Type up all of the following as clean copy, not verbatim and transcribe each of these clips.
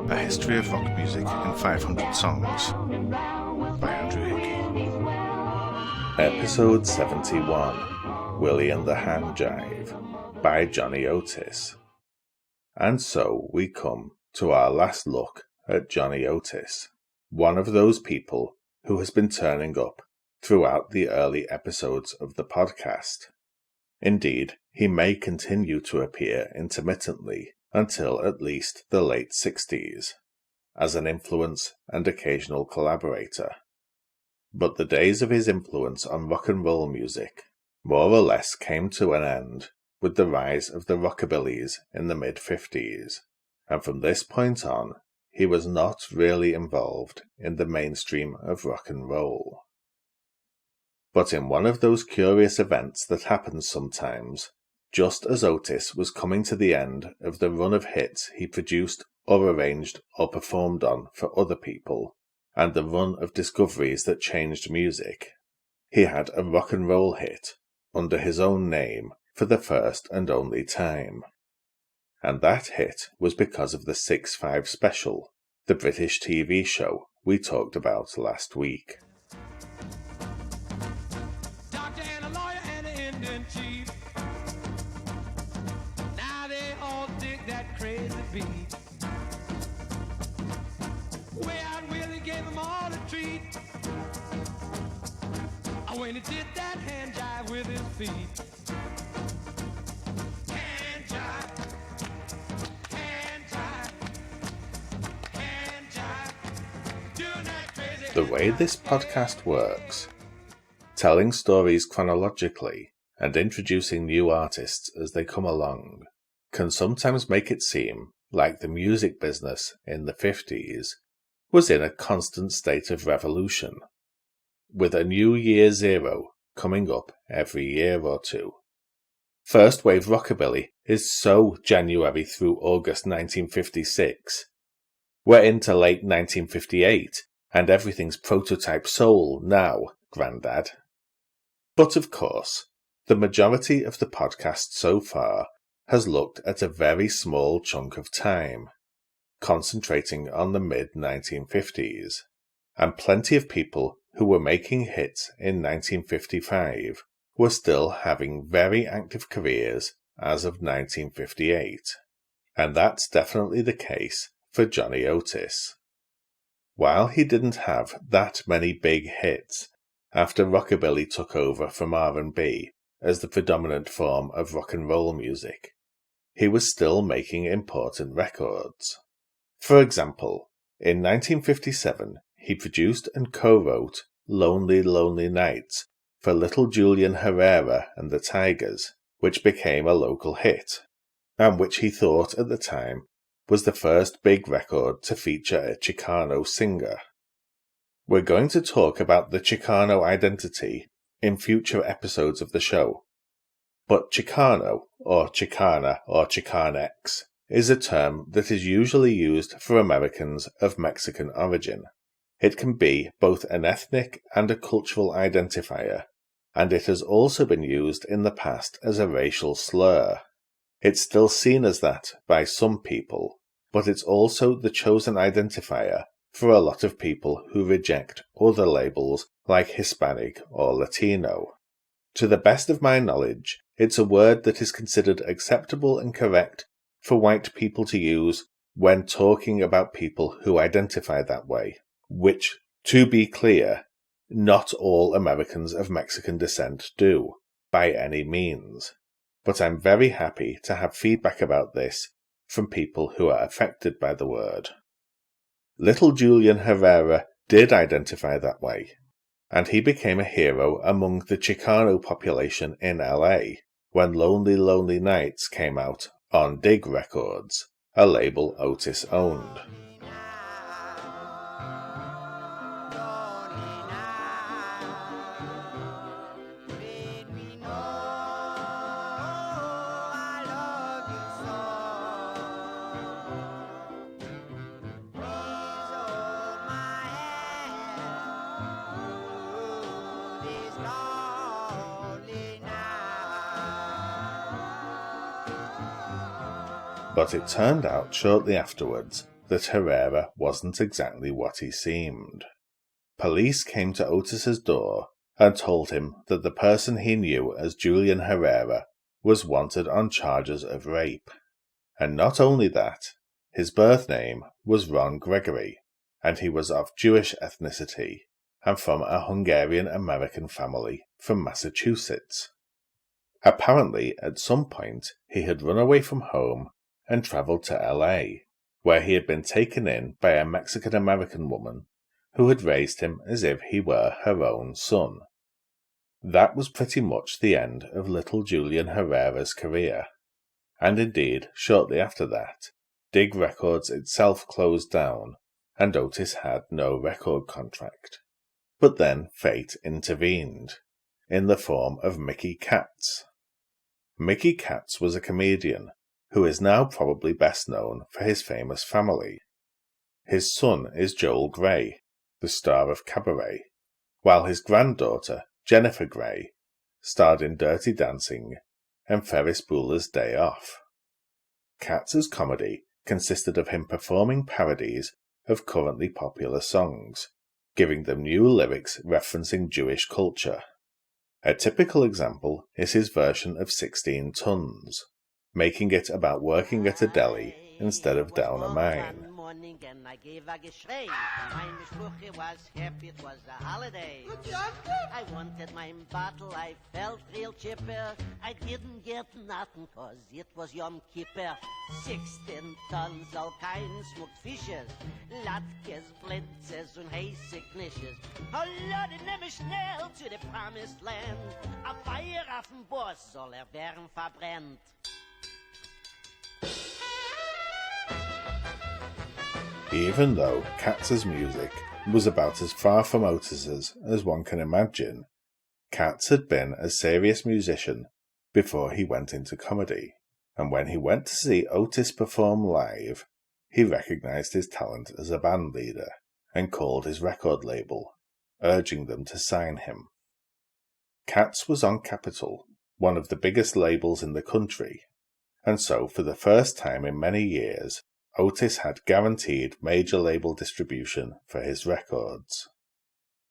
A History of Rock Music in 500 Songs by Andrew Hickey. Episode 71, Willie and the Hand Jive by Johnny Otis. And so we come to our last look at Johnny Otis, one of those people who has been turning up throughout the early episodes of the podcast. Indeed, he may continue to appear intermittently until at least the late 60s, as an influence and occasional collaborator. But the days of his influence on rock and roll music more or less came to an end with the rise of the rockabillys in the mid-50s, and from this point on, he was not really involved in the mainstream of rock and roll. But in one of those curious events that happens sometimes, just as Otis was coming to the end of the run of hits he produced or arranged or performed on for other people, and the run of discoveries that changed music, he had a rock and roll hit under his own name for the first and only time. And that hit was because of the 6-5 special, the British TV show we talked about last week. Doctor and a lawyer and an Indian chief. Now they all dig that crazy beat. Way out Willie gave them all a treat. When he did that hand jive with his feet. Hand jive, hand jive, hand jive, doing that crazy. The way this podcast works, telling stories chronologically and introducing new artists as they come along, can sometimes make it seem like the music business in the 50s was in a constant state of revolution, with a new year zero coming up every year or two. First wave rockabilly is so January through August 1956. We're into late 1958, and everything's prototype soul now, Grandad. But of course, the majority of the podcast so far has looked at a very small chunk of time, concentrating on the mid-1950s, and plenty of people who were making hits in 1955 were still having very active careers as of 1958, and that's definitely the case for Johnny Otis. While he didn't have that many big hits after rockabilly took over from R&B as the predominant form of rock and roll music, he was still making important records. For example, in 1957, he produced and co-wrote Lonely, Lonely Nights for Little Julian Herrera and the Tigers, which became a local hit, and which he thought at the time was the first big record to feature a Chicano singer. We're going to talk about the Chicano identity in future episodes of the show, but Chicano, or Chicana, or Chicanx is a term that is usually used for Americans of Mexican origin. It can be both an ethnic and a cultural identifier, and it has also been used in the past as a racial slur. It's still seen as that by some people, but it's also the chosen identifier for a lot of people who reject other labels like Hispanic or Latino. To the best of my knowledge, it's a word that is considered acceptable and correct for white people to use when talking about people who identify that way, which, to be clear, not all Americans of Mexican descent do, by any means. But I'm very happy to have feedback about this from people who are affected by the word. Little Julian Herrera did identify that way, and he became a hero among the Chicano population in LA when Lonely Lonely Nights came out on Dig Records, a label Otis owned. But it turned out shortly afterwards that Herrera wasn't exactly what he seemed. Police came to Otis's door and told him that the person he knew as Julian Herrera was wanted on charges of rape. And not only that, his birth name was Ron Gregory, and he was of Jewish ethnicity and from a Hungarian-American family from Massachusetts. Apparently, at some point, he had run away from home and travelled to LA, where he had been taken in by a Mexican-American woman who had raised him as if he were her own son. That was pretty much the end of little Julian Herrera's career, and indeed, shortly after that, Dig Records itself closed down, and Otis had no record contract. But then fate intervened, in the form of Mickey Katz. Mickey Katz was a comedian who is now probably best known for his famous family. His son is Joel Grey, the star of Cabaret, while his granddaughter, Jennifer Grey, starred in Dirty Dancing and Ferris Bueller's Day Off. Katz's comedy consisted of him performing parodies of currently popular songs, giving them new lyrics referencing Jewish culture. A typical example is his version of 16 Tons, making it about working at a deli instead of down a mine. And I gave a geschrei. Mein Spuche was happy, it was a holiday. I wanted my bottle, I felt real chipper. I didn't get nothing cause it was Yom Kippur. 16 tons, all kinds smoked fishes. Latkes, Blintzes und heiße Knisches. Oh Lord, ich nehme schnell to the promised land. A Feuer auf dem Boss soll werden verbrennt. Even though Katz's music was about as far from Otis's as one can imagine, Katz had been a serious musician before he went into comedy, and when he went to see Otis perform live, he recognized his talent as a band leader and called his record label, urging them to sign him. Katz was on Capitol, one of the biggest labels in the country, and so for the first time in many years, Otis had guaranteed major label distribution for his records.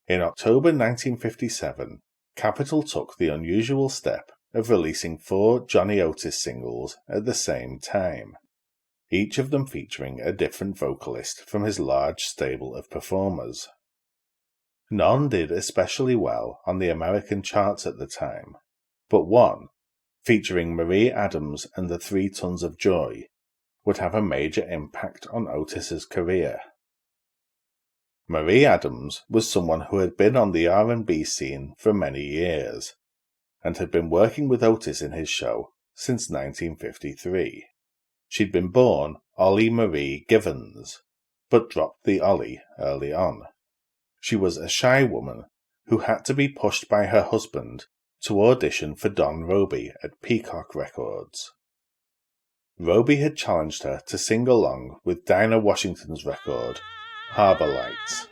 In October 1957, Capitol took the unusual step of releasing 4 Johnny Otis singles at the same time, each of them featuring a different vocalist from his large stable of performers. None did especially well on the American charts at the time, but one, featuring Marie Adams and the 3 Tons of Joy, would have a major impact on Otis's career. Marie Adams was someone who had been on the R&B scene for many years, and had been working with Otis in his show since 1953. She'd been born Ollie Marie Givens, but dropped the Ollie early on. She was a shy woman who had to be pushed by her husband to audition for Don Roby at Peacock Records. Roby had challenged her to sing along with Dinah Washington's record, Harbor Lights.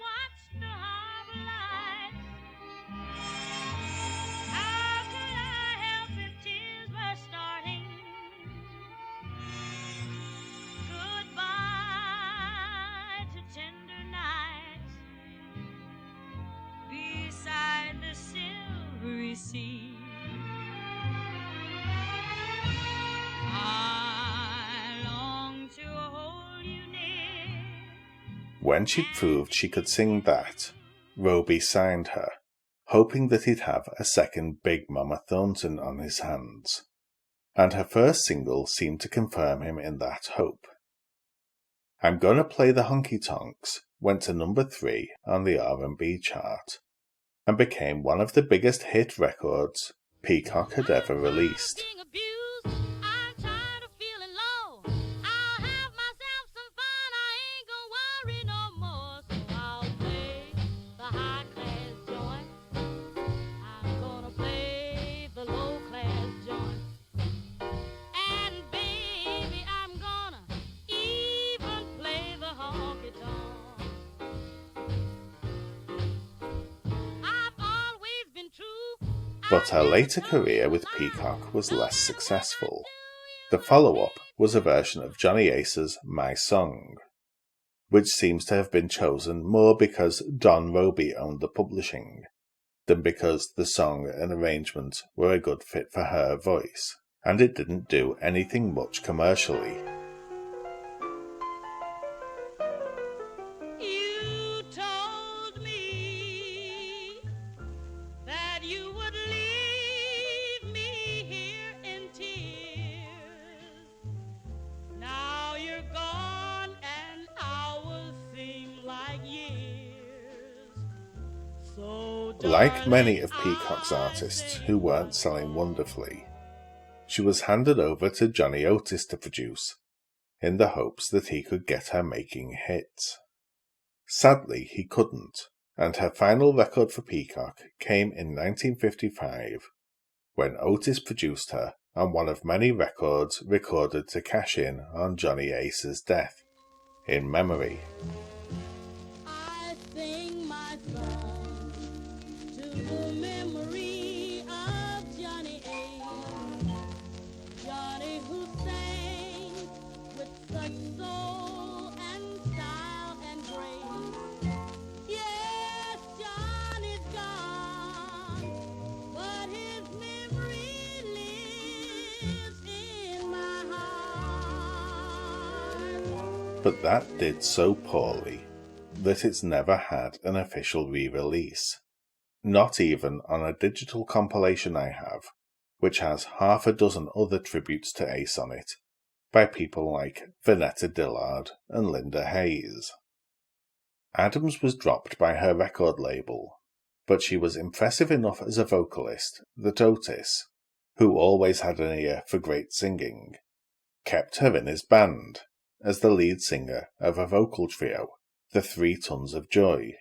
When she'd proved she could sing that, Roby signed her, hoping that he'd have a second Big Mama Thornton on his hands, and her first single seemed to confirm him in that hope. I'm Gonna Play the Honky Tonks went to number 3 on the R&B chart, and became one of the biggest hit records Peacock had ever released. But her later career with Peacock was less successful. The follow-up, was a version of Johnny Ace's My Song, which seems to have been chosen more because Don Roby owned the publishing, than because the song and arrangement were a good fit for her voice, and it didn't do anything much commercially. You told me that you would leave me here in tears. Now you're gone and hours seem like years. So Like many of Peacock's artists who weren't selling wonderfully, she was handed over to Johnny Otis to produce, in the hopes that he could get her making hits. Sadly, he couldn't, and her final record for Peacock came in 1955, when Otis produced her on one of many records recorded to cash in on Johnny Ace's death, In Memory. I sing my song to the memory of Johnny Ace. Johnny who sang with such soul and style and grace. Yes, Johnny's gone, but his memory lives in my heart. But that did so poorly that it's never had an official re-release. Not even on a digital compilation I have, which has half a dozen other tributes to Ace on it, by people like Vanetta Dillard and Linda Hayes. Adams was dropped by her record label, but she was impressive enough as a vocalist that Otis, who always had an ear for great singing, kept her in his band as the lead singer of a vocal trio, the 3 Tons of Joy,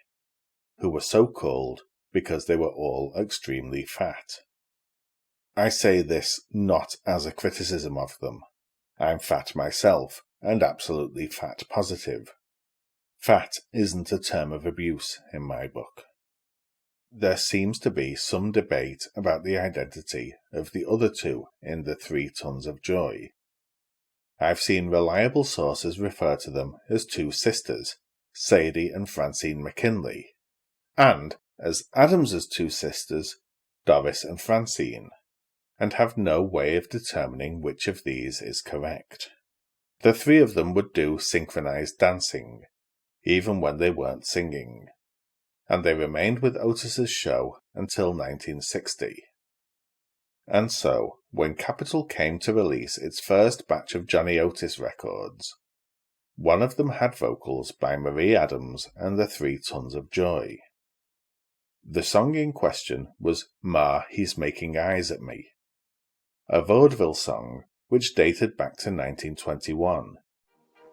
who were so called because they were all extremely fat. I say this not as a criticism of them. I'm fat myself, and absolutely fat positive. Fat isn't a term of abuse in my book. There seems to be some debate about the identity of the other 2 in the 3 Tons of Joy. I've seen reliable sources refer to them as 2 sisters, Sadie and Francine McKinley, and as Adams's 2 sisters, Doris and Francine, and have no way of determining which of these is correct. The 3 of them would do synchronized dancing, even when they weren't singing, and they remained with Otis's show until 1960. And so, when Capitol came to release its first batch of Johnny Otis records, one of them had vocals by Marie Adams and the 3 Tons of Joy. The song in question was Ma, He's Making Eyes at Me, a vaudeville song which dated back to 1921,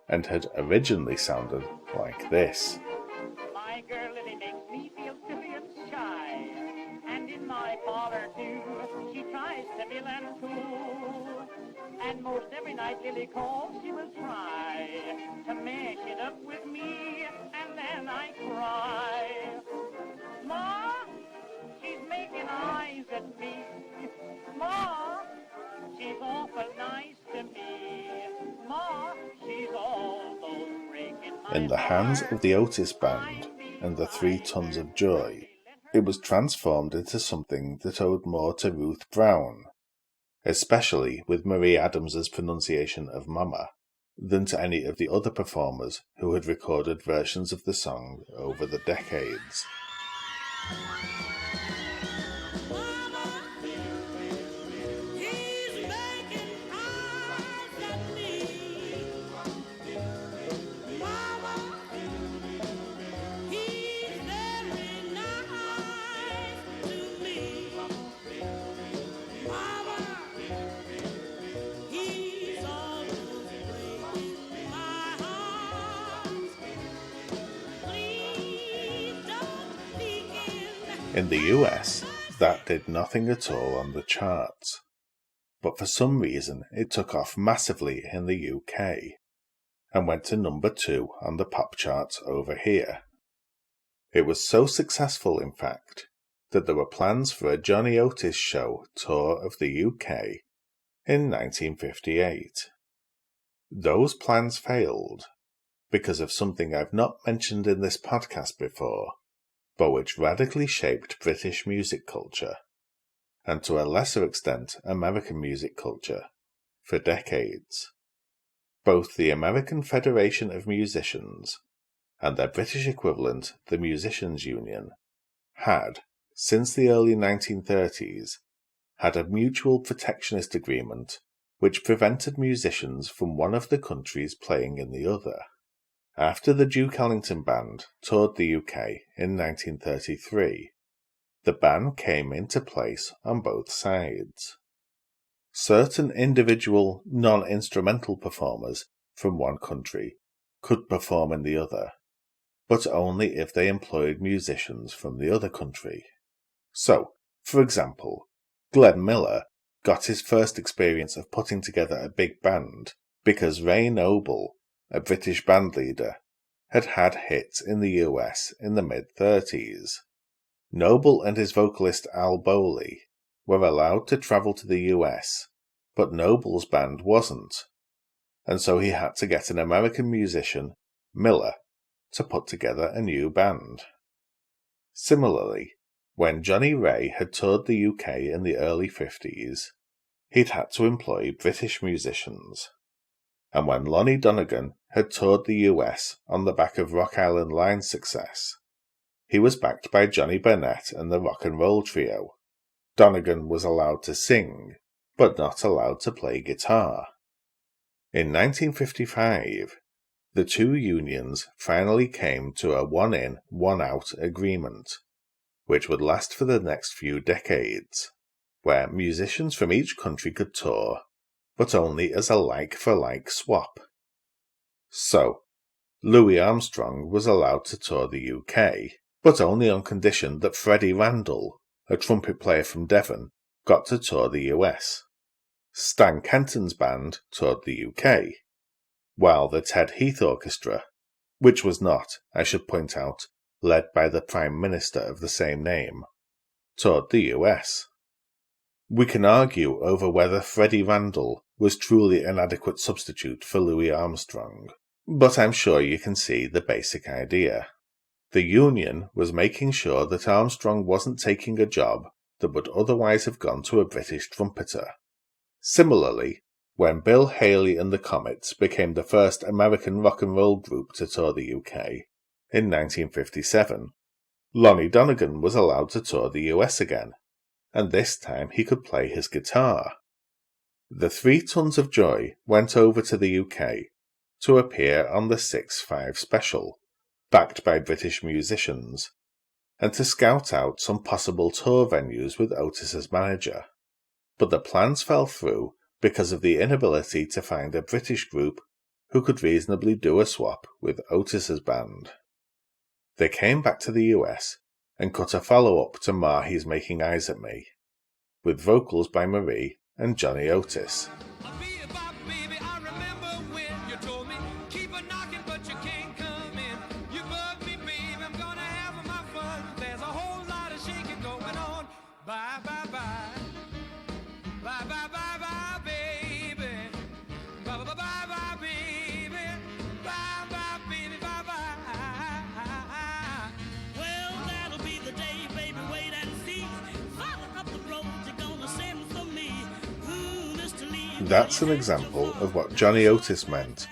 and had originally sounded like this. My girl Lily makes me feel silly and shy, and in my parlor too, she tries to be and cool. And most every night Lily calls, she will try to make it up with me, and then I cry. Ma, she's making eyes at me. Ma, she's awful nice to me. Ma, she's almost breaking my In the hands of the Otis Band and the 3 Tons of Joy, it was transformed into something that owed more to Ruth Brown, especially with Marie Adams's pronunciation of Mama, than to any of the other performers who had recorded versions of the song over the decades. In the US, that did nothing at all on the charts, but for some reason it took off massively in the UK, and went to number 2 on the pop charts over here. It was so successful, in fact, that there were plans for a Johnny Otis show tour of the UK in 1958. Those plans failed because of something I've not mentioned in this podcast before, but which radically shaped British music culture, and to a lesser extent American music culture, for decades. Both the American Federation of Musicians and their British equivalent, the Musicians' Union, had, since the early 1930s, had a mutual protectionist agreement which prevented musicians from one of the countries playing in the other. After the Duke Ellington Band toured the UK in 1933, the ban came into place on both sides. Certain individual non-instrumental performers from one country could perform in the other, but only if they employed musicians from the other country. So, for example, Glenn Miller got his first experience of putting together a big band because Ray Noble, a British bandleader, had had hits in the US in the mid-30s. Noble and his vocalist Al Bowley were allowed to travel to the US, but Noble's band wasn't, and so he had to get an American musician, Miller, to put together a new band. Similarly, when Johnny Ray had toured the UK in the early 50s, he'd had to employ British musicians. And when Lonnie Donegan had toured the US on the back of Rock Island Line's success, he was backed by Johnny Burnett and the Rock and Roll Trio. Donegan was allowed to sing, but not allowed to play guitar. In 1955, the two unions finally came to a one-in, one-out agreement, which would last for the next few decades, where musicians from each country could tour, but only as a like-for-like swap. So, Louis Armstrong was allowed to tour the UK, but only on condition that Freddie Randall, a trumpet player from Devon, got to tour the US. Stan Kenton's band toured the UK, while the Ted Heath Orchestra, which was not, I should point out, led by the Prime Minister of the same name, toured the US. We can argue over whether Freddie Randall was truly an adequate substitute for Louis Armstrong, but I'm sure you can see the basic idea. The union was making sure that Armstrong wasn't taking a job that would otherwise have gone to a British trumpeter. Similarly, when Bill Haley and the Comets became the first American rock and roll group to tour the UK in 1957, Lonnie Donegan was allowed to tour the US again, and this time he could play his guitar. The 3 Tons of Joy went over to the UK to appear on the 6-5 special, backed by British musicians, and to scout out some possible tour venues with Otis as manager. But the plans fell through because of the inability to find a British group who could reasonably do a swap with Otis's band. They came back to the US and cut a follow-up to Mahe's Making Eyes at Me, with vocals by Marie and Johnny Otis. That's an example of what Johnny Otis meant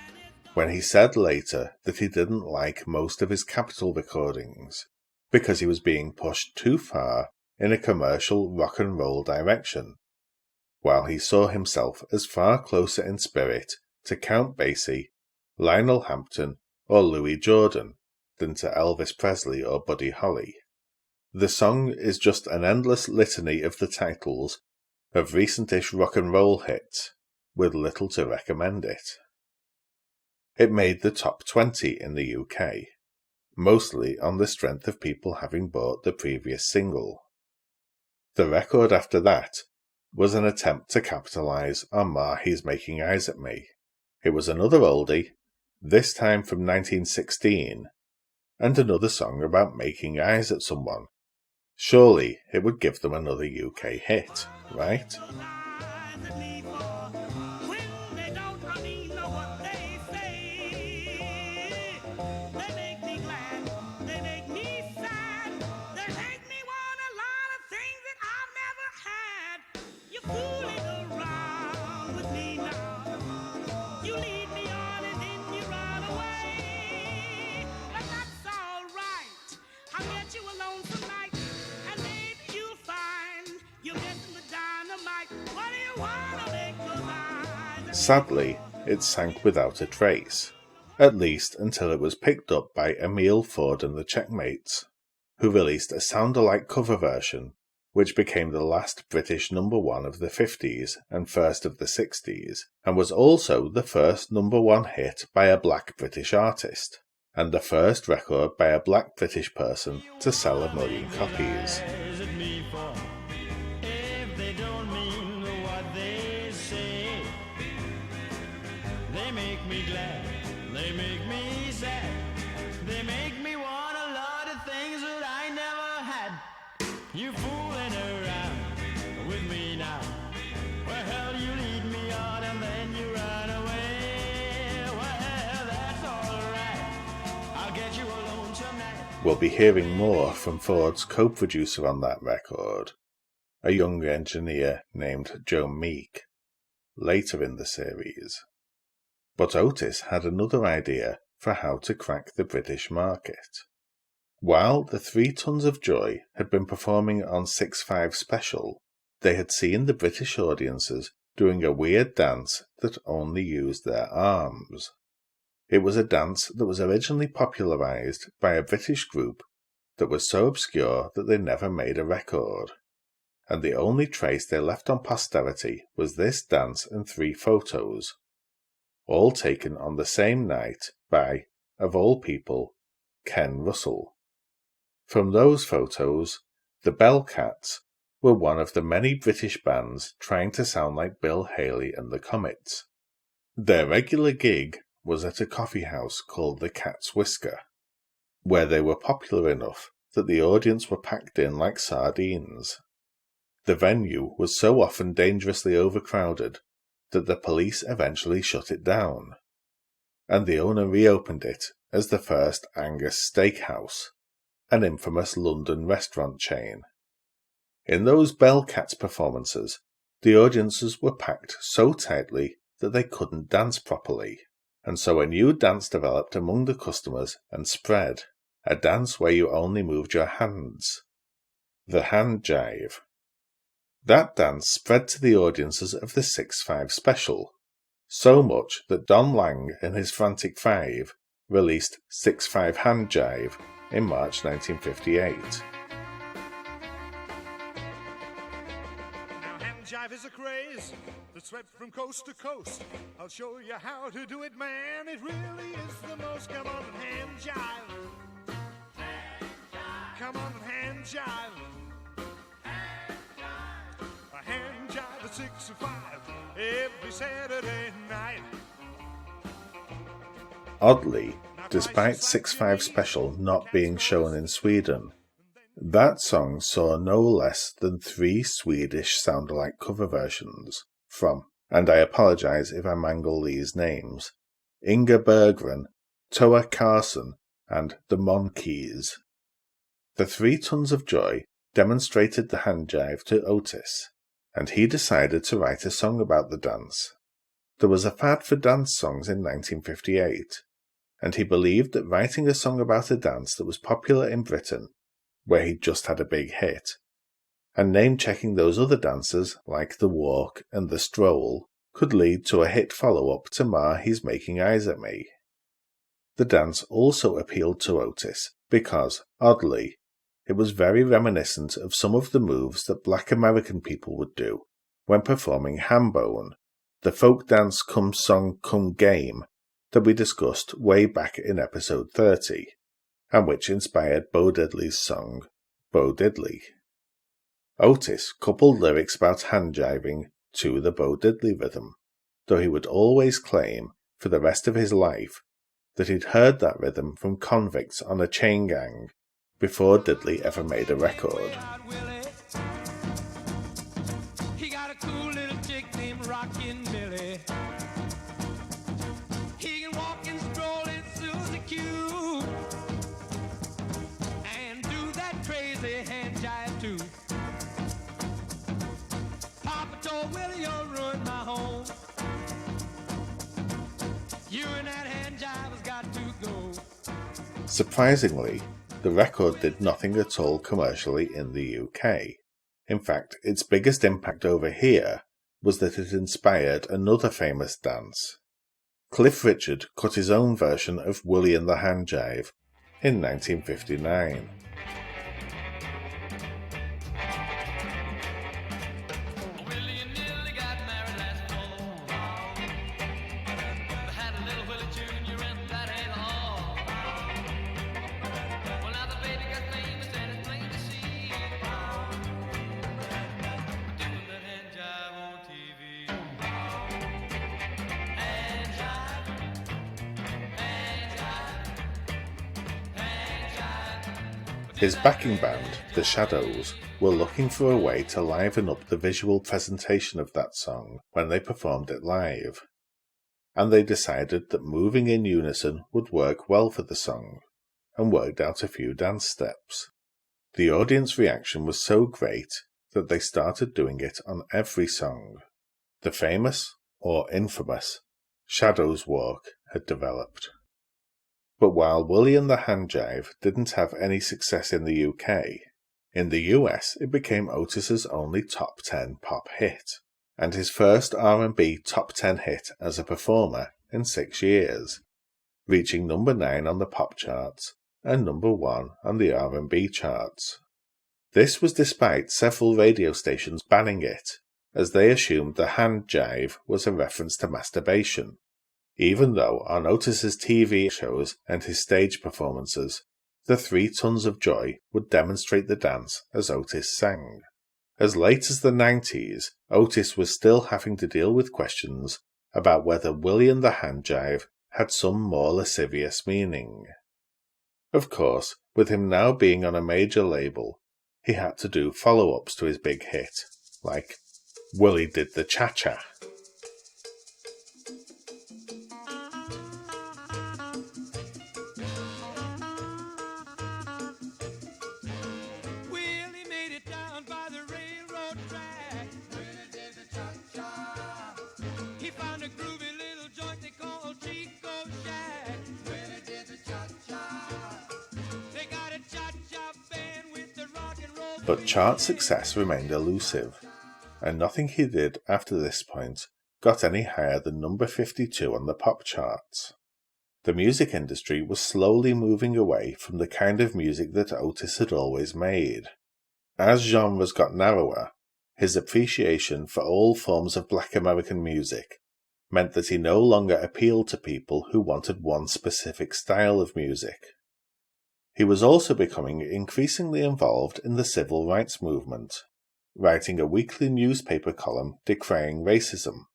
when he said later that he didn't like most of his Capitol recordings because he was being pushed too far in a commercial rock and roll direction, while he saw himself as far closer in spirit to Count Basie, Lionel Hampton, or Louis Jordan than to Elvis Presley or Buddy Holly. The song is just an endless litany of the titles of recent-ish rock and roll hits, with little to recommend it. It made the top 20 in the UK, mostly on the strength of people having bought the previous single. The record after that was an attempt to capitalise on Mahe's Making Eyes at Me. It was another oldie, this time from 1916, and another song about making eyes at someone. Surely it would give them another UK hit, right? When they don't, I mean, know what they Sadly, it sank without a trace, at least until it was picked up by Emile Ford and the Checkmates, who released a sound-alike cover version, which became the last British number one of the 50s and first of the 60s, and was also the first number one hit by a black British artist, and the first record by a black British person to sell 1 million copies. They make me glad, they make me sad, they make me want a lot of things that I never had. You fooling around with me now. Where hell you lead me on and then you run away. Well, that's alright, I'll get you alone tonight. We'll be hearing more from Ford's co-producer on that record, a young engineer named Joe Meek, later in the series. But Otis had another idea for how to crack the British market. While the 3 Tons of Joy had been performing on 6.5 Special, they had seen the British audiences doing a weird dance that only used their arms. It was a dance that was originally popularised by a British group that was so obscure that they never made a record, and the only trace they left on posterity was this dance and 3 photos, all taken on the same night by, of all people, Ken Russell. From those photos, the Bellcats were one of the many British bands trying to sound like Bill Haley and the Comets. Their regular gig was at a coffee house called the Cat's Whisker, where they were popular enough that the audience were packed in like sardines. The venue was so often dangerously overcrowded that the police eventually shut it down, and the owner reopened it as the first Angus Steakhouse, an infamous London restaurant chain. In those Bellcats performances, the audiences were packed so tightly that they couldn't dance properly, and so a new dance developed among the customers and spread, a dance where you only moved your hands, the hand jive. That dance spread to the audiences of the 6.5 Special, so much that Don Lang and his Frantic Five released 6.5 Hand Jive in March 1958. Now hand jive is a craze that swept from coast to coast. I'll show you how to do it, man. It really is the most. Come on and hand jive. Come on and hand jive. Hand jive at 6 and 5 every Saturday night. Oddly, despite 6.5 Special not being shown in Sweden, that song saw no less than 3 Swedish sound-alike cover versions from, and I apologise if I mangle these names, Inga Berggren, Toa Carson, and the Monkeys. The 3 Tons of Joy demonstrated the hand jive to Otis, and he decided to write a song about the dance. There was a fad for dance songs in 1958, and he believed that writing a song about a dance that was popular in Britain, where he'd just had a big hit, and name-checking those other dances like the Walk and the Stroll could lead to a hit follow-up to Ma He's Making Eyes at Me. The dance also appealed to Otis because, oddly, it was very reminiscent of some of the moves that black American people would do when performing Hambone, the folk dance cum song cum game that we discussed way back in episode 30, and which inspired Bo Diddley's song, Bo Diddley. Otis coupled lyrics about hand jiving to the Bo Diddley rhythm, though he would always claim, for the rest of his life, that he'd heard that rhythm from convicts on a chain gang before Diddley ever made a record. Willie, he got a cool little chick named Rockin' Billy. He can walk and stroll in Susie Q and do that crazy hand jive too. Papa told Willie, you'll ruin my home. You and that hand jive has got to go. Surprisingly, the record did nothing at all commercially in the UK. In fact, its biggest impact over here was that it inspired another famous dance. Cliff Richard cut his own version of Willie and the Hand Jive in 1959. His backing band, The Shadows, were looking for a way to liven up the visual presentation of that song when they performed it live, and they decided that moving in unison would work well for the song, and worked out a few dance steps. The audience reaction was so great that they started doing it on every song. The famous, or infamous, Shadows Walk had developed. But while Willie and the Hand Jive didn't have any success in the UK, in the US it became Otis's only top 10 pop hit, and his first R&B top 10 hit as a performer in 6 years, reaching number 9 on the pop charts and number 1 on the R&B charts. This was despite several radio stations banning it, as they assumed the Hand Jive was a reference to masturbation, even though on Otis's TV shows and his stage performances, the 3 Tons of Joy would demonstrate the dance as Otis sang. As late as the 90s, Otis was still having to deal with questions about whether Willie and the Hand Jive had some more lascivious meaning. Of course, with him now being on a major label, he had to do follow-ups to his big hit, like Willie Did the Cha-Cha. Willie made it down by the railroad track. Willie did the cha-cha. He found a groovy little joint they call Chico Shack. Willie did the cha-cha. They got a cha-cha band with the rock and roll. But chart success remained elusive, and nothing he did after this point got any higher than number 52 on the pop charts. The music industry was slowly moving away from the kind of music that Otis had always made. As genres got narrower, his appreciation for all forms of Black American music meant that he no longer appealed to people who wanted one specific style of music. He was also becoming increasingly involved in the civil rights movement, writing a weekly newspaper column decrying racism,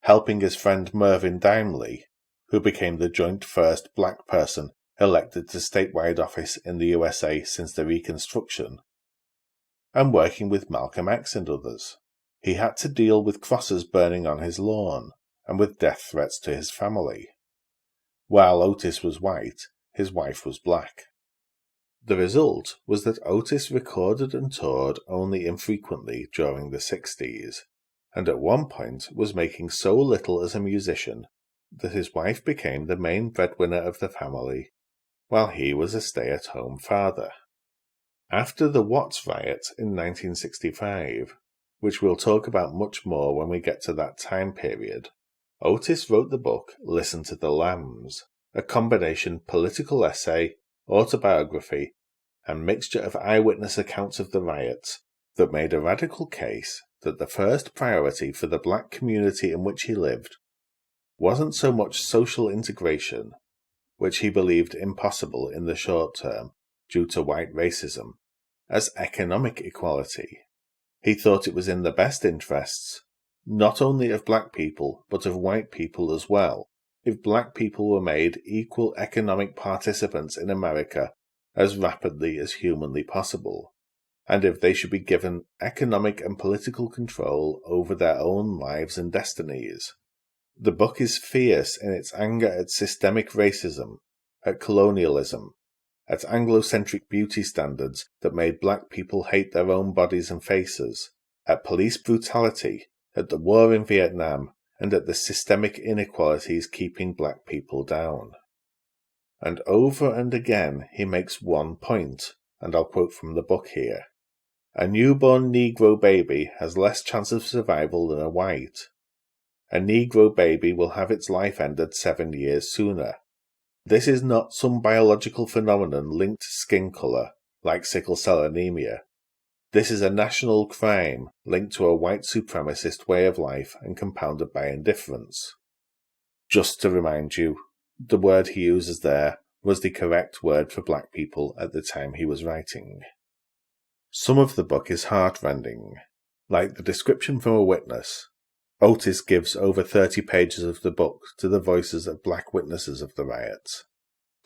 helping his friend Mervyn Dimley, who became the joint first black person elected to statewide office in the USA since the Reconstruction, and working with Malcolm X and others. He had to deal with crosses burning on his lawn, and with death threats to his family. While Otis was white, his wife was black. The result was that Otis recorded and toured only infrequently during the 60s, and at one point was making so little as a musician that his wife became the main breadwinner of the family, while he was a stay-at-home father. After the Watts riot in 1965, which we'll talk about much more when we get to that time period, Otis wrote the book Listen to the Lambs, a combination political essay, autobiography, and mixture of eyewitness accounts of the riots that made a radical case that the first priority for the black community in which he lived wasn't so much social integration, which he believed impossible in the short term due to white racism, as economic equality. He thought it was in the best interests, not only of black people, but of white people as well, if black people were made equal economic participants in America as rapidly as humanly possible, and if they should be given economic and political control over their own lives and destinies. The book is fierce in its anger at systemic racism, at colonialism, at Anglo-centric beauty standards that made black people hate their own bodies and faces, at police brutality, at the war in Vietnam, and at the systemic inequalities keeping black people down. And over and again he makes one point, and I'll quote from the book here. A newborn Negro baby has less chance of survival than a white. A Negro baby will have its life ended 7 years sooner. This is not some biological phenomenon linked to skin colour, like sickle cell anemia. This is a national crime linked to a white supremacist way of life and compounded by indifference. Just to remind you, the word he uses there was the correct word for black people at the time he was writing. Some of the book is heartrending, like the description from a witness. Otis gives over 30 pages of the book to the voices of black witnesses of the riots,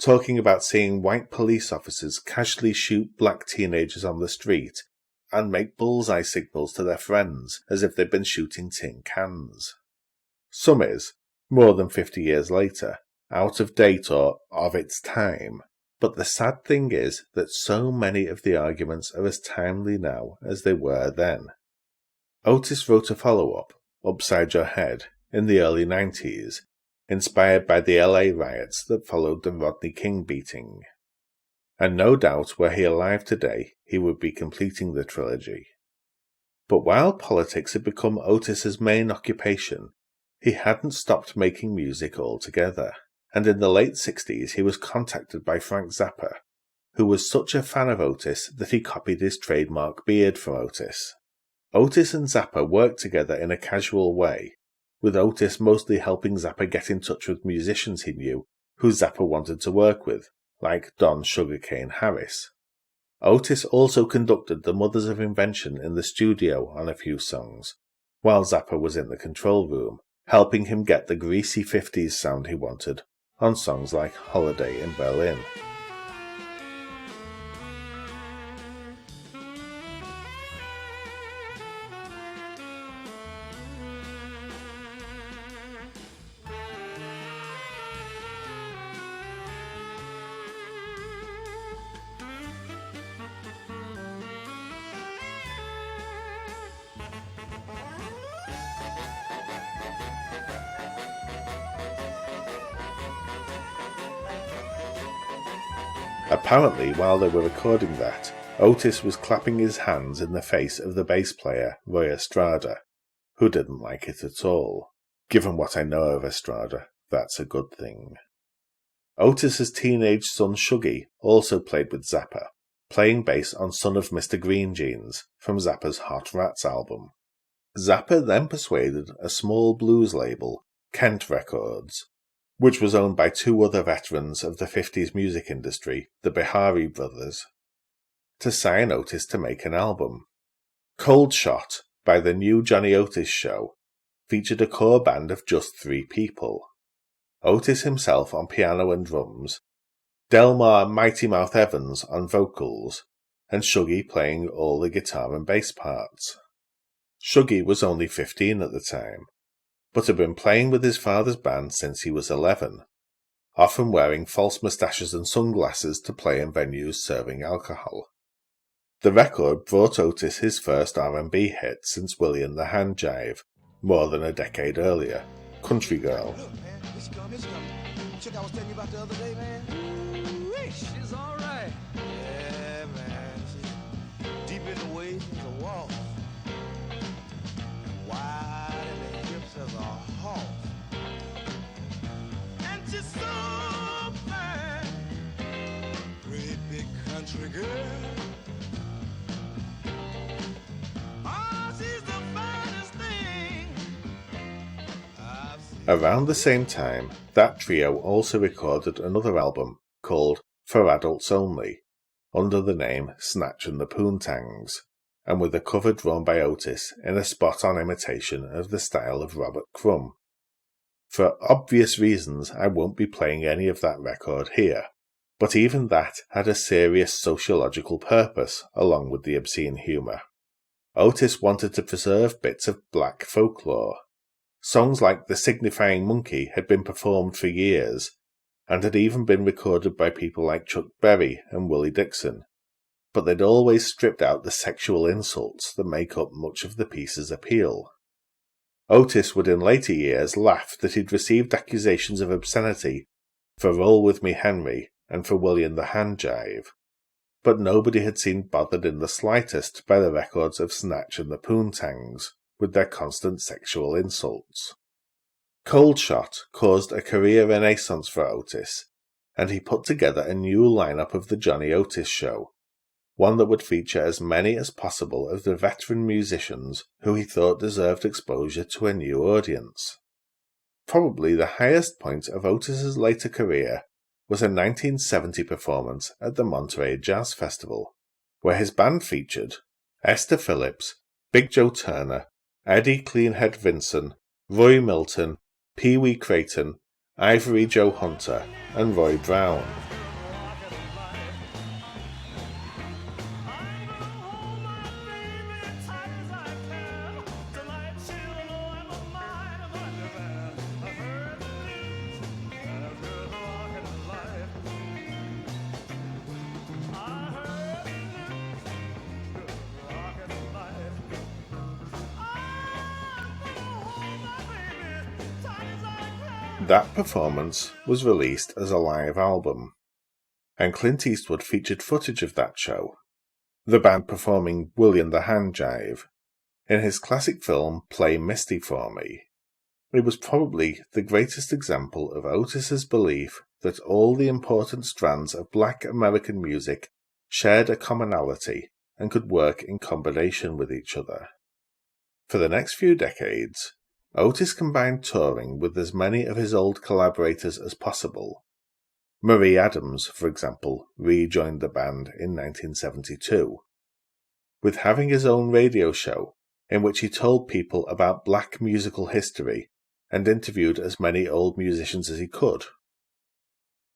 talking about seeing white police officers casually shoot black teenagers on the street and make bullseye signals to their friends as if they'd been shooting tin cans. Some is, more than 50 years later, out of date or of its time, but the sad thing is that so many of the arguments are as timely now as they were then. Otis wrote a follow-up, Upside Your Head, in the early 90s, inspired by the LA riots that followed the Rodney King beating. And no doubt were he alive today, he would be completing the trilogy. But while politics had become Otis's main occupation, he hadn't stopped making music altogether, and in the late 60s he was contacted by Frank Zappa, who was such a fan of Otis that he copied his trademark beard from Otis. Otis and Zappa worked together in a casual way, with Otis mostly helping Zappa get in touch with musicians he knew who Zappa wanted to work with, like Don Sugarcane Harris. Otis also conducted the Mothers of Invention in the studio on a few songs, while Zappa was in the control room, helping him get the greasy 50s sound he wanted on songs like Holiday in Berlin. Apparently, while they were recording that, Otis was clapping his hands in the face of the bass player, Roy Estrada, who didn't like it at all. Given what I know of Estrada, that's a good thing. Otis's teenage son Shuggy also played with Zappa, playing bass on Son of Mr. Green Jeans from Zappa's Hot Rats album. Zappa then persuaded a small blues label, Kent Records, which was owned by two other veterans of the 50s music industry, the Bihari brothers, to sign Otis to make an album. Cold Shot, by the new Johnny Otis Show, featured a core band of just 3 people. Otis himself on piano and drums, Delmar Mighty Mouth Evans on vocals, and Shuggy playing all the guitar and bass parts. Shuggy was only 15 at the time, but had been playing with his father's band since he was 11, often wearing false moustaches and sunglasses to play in venues serving alcohol. The record brought Otis his first R&B hit since Willie and the Hand Jive, more than a decade earlier, Country Girl. Look, man, it's coming. Chick I was telling you about the other day, man. Ooh, she's all right. Yeah, man. She's deep in the waist as a wall. Wide in the hips as a horse. And she's so fine. Great big country girl. Oh, she's the finest thing I've seen. Around the same time, that trio also recorded another album called For Adults Only, under the name Snatch and the Poontangs, and with a cover drawn by Otis in a spot-on imitation of the style of Robert Crumb. For obvious reasons, I won't be playing any of that record here, but even that had a serious sociological purpose along with the obscene humour. Otis wanted to preserve bits of black folklore. Songs like The Signifying Monkey had been performed for years, and had even been recorded by people like Chuck Berry and Willie Dixon, but they'd always stripped out the sexual insults that make up much of the piece's appeal. Otis would in later years laugh that he'd received accusations of obscenity for Roll With Me Henry and for Willie and the Hand Jive, but nobody had seemed bothered in the slightest by the records of Snatch and the Poontangs, with their constant sexual insults. Cold Shot caused a career renaissance for Otis, and he put together a new lineup of the Johnny Otis Show, one that would feature as many as possible of the veteran musicians who he thought deserved exposure to a new audience. Probably the highest point of Otis's later career was a 1970 performance at the Monterey Jazz Festival, where his band featured Esther Phillips, Big Joe Turner, Eddie Cleanhead Vinson, Roy Milton, Pee Wee Creighton, Ivory Joe Hunter, and Roy Brown. That performance was released as a live album, and Clint Eastwood featured footage of that show, the band performing Willie and the Hand Jive, in his classic film Play Misty for Me. It was probably the greatest example of Otis's belief that all the important strands of black American music shared a commonality and could work in combination with each other. For the next few decades, Otis combined touring with as many of his old collaborators as possible. Marie Adams, for example, rejoined the band in 1972, with having his own radio show in which he told people about black musical history and interviewed as many old musicians as he could.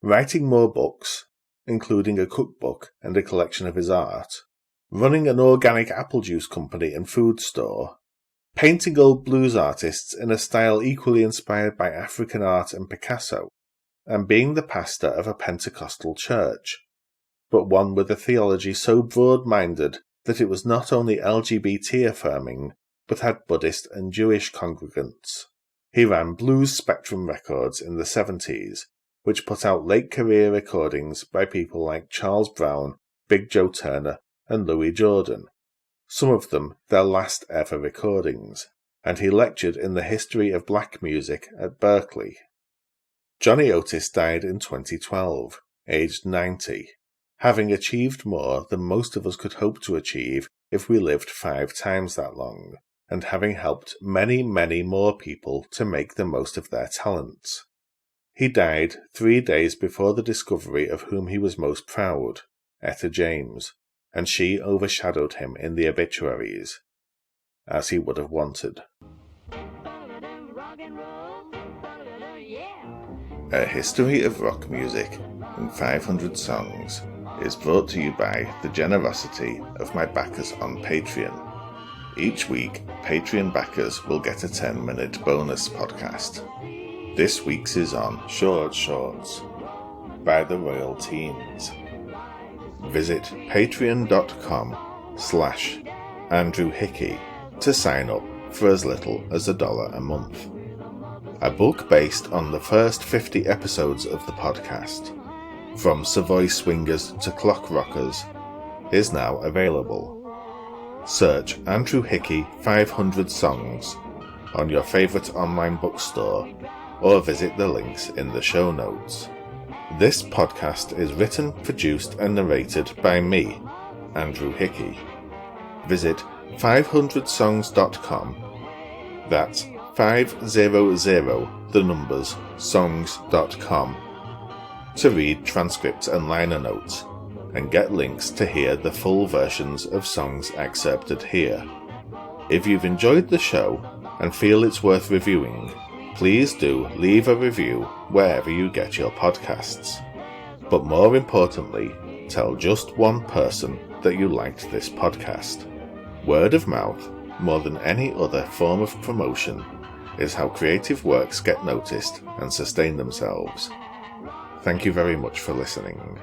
Writing more books, including a cookbook and a collection of his art, running an organic apple juice company and food store, painting old blues artists in a style equally inspired by African art and Picasso, and being the pastor of a Pentecostal church, but one with a theology so broad-minded that it was not only LGBT-affirming, but had Buddhist and Jewish congregants. He ran Blues Spectrum Records in the 70s, which put out late-career recordings by people like Charles Brown, Big Joe Turner, and Louis Jordan, some of them their last ever recordings, and he lectured in the history of black music at Berkeley. Johnny Otis died in 2012, aged 90, having achieved more than most of us could hope to achieve if we lived 5 times that long, and having helped many, many more people to make the most of their talents. He died 3 days before the discovery of whom he was most proud, Etta James, and she overshadowed him in the obituaries, as he would have wanted. A History of Rock Music in 500 Songs is brought to you by the generosity of my backers on Patreon. Each week, Patreon backers will get a 10-minute bonus podcast. This week's is on Short Shorts by the Royal Teens. Visit patreon.com/Andrew Hickey to sign up for as little as $1 a month. A book based on the first 50 episodes of the podcast, From Savoy Swingers to Clock Rockers, is now available. Search Andrew Hickey 500 Songs on your favourite online bookstore or visit the links in the show notes. This podcast is written, produced and narrated by me, Andrew Hickey. Visit 500songs.com, that's 500 the numbers songs.com, to read transcripts and liner notes and get links to hear the full versions of songs excerpted here. If you've enjoyed the show and feel it's worth reviewing, please do leave a review wherever you get your podcasts. But more importantly, tell just one person that you liked this podcast. Word of mouth, more than any other form of promotion, is how creative works get noticed and sustain themselves. Thank you very much for listening.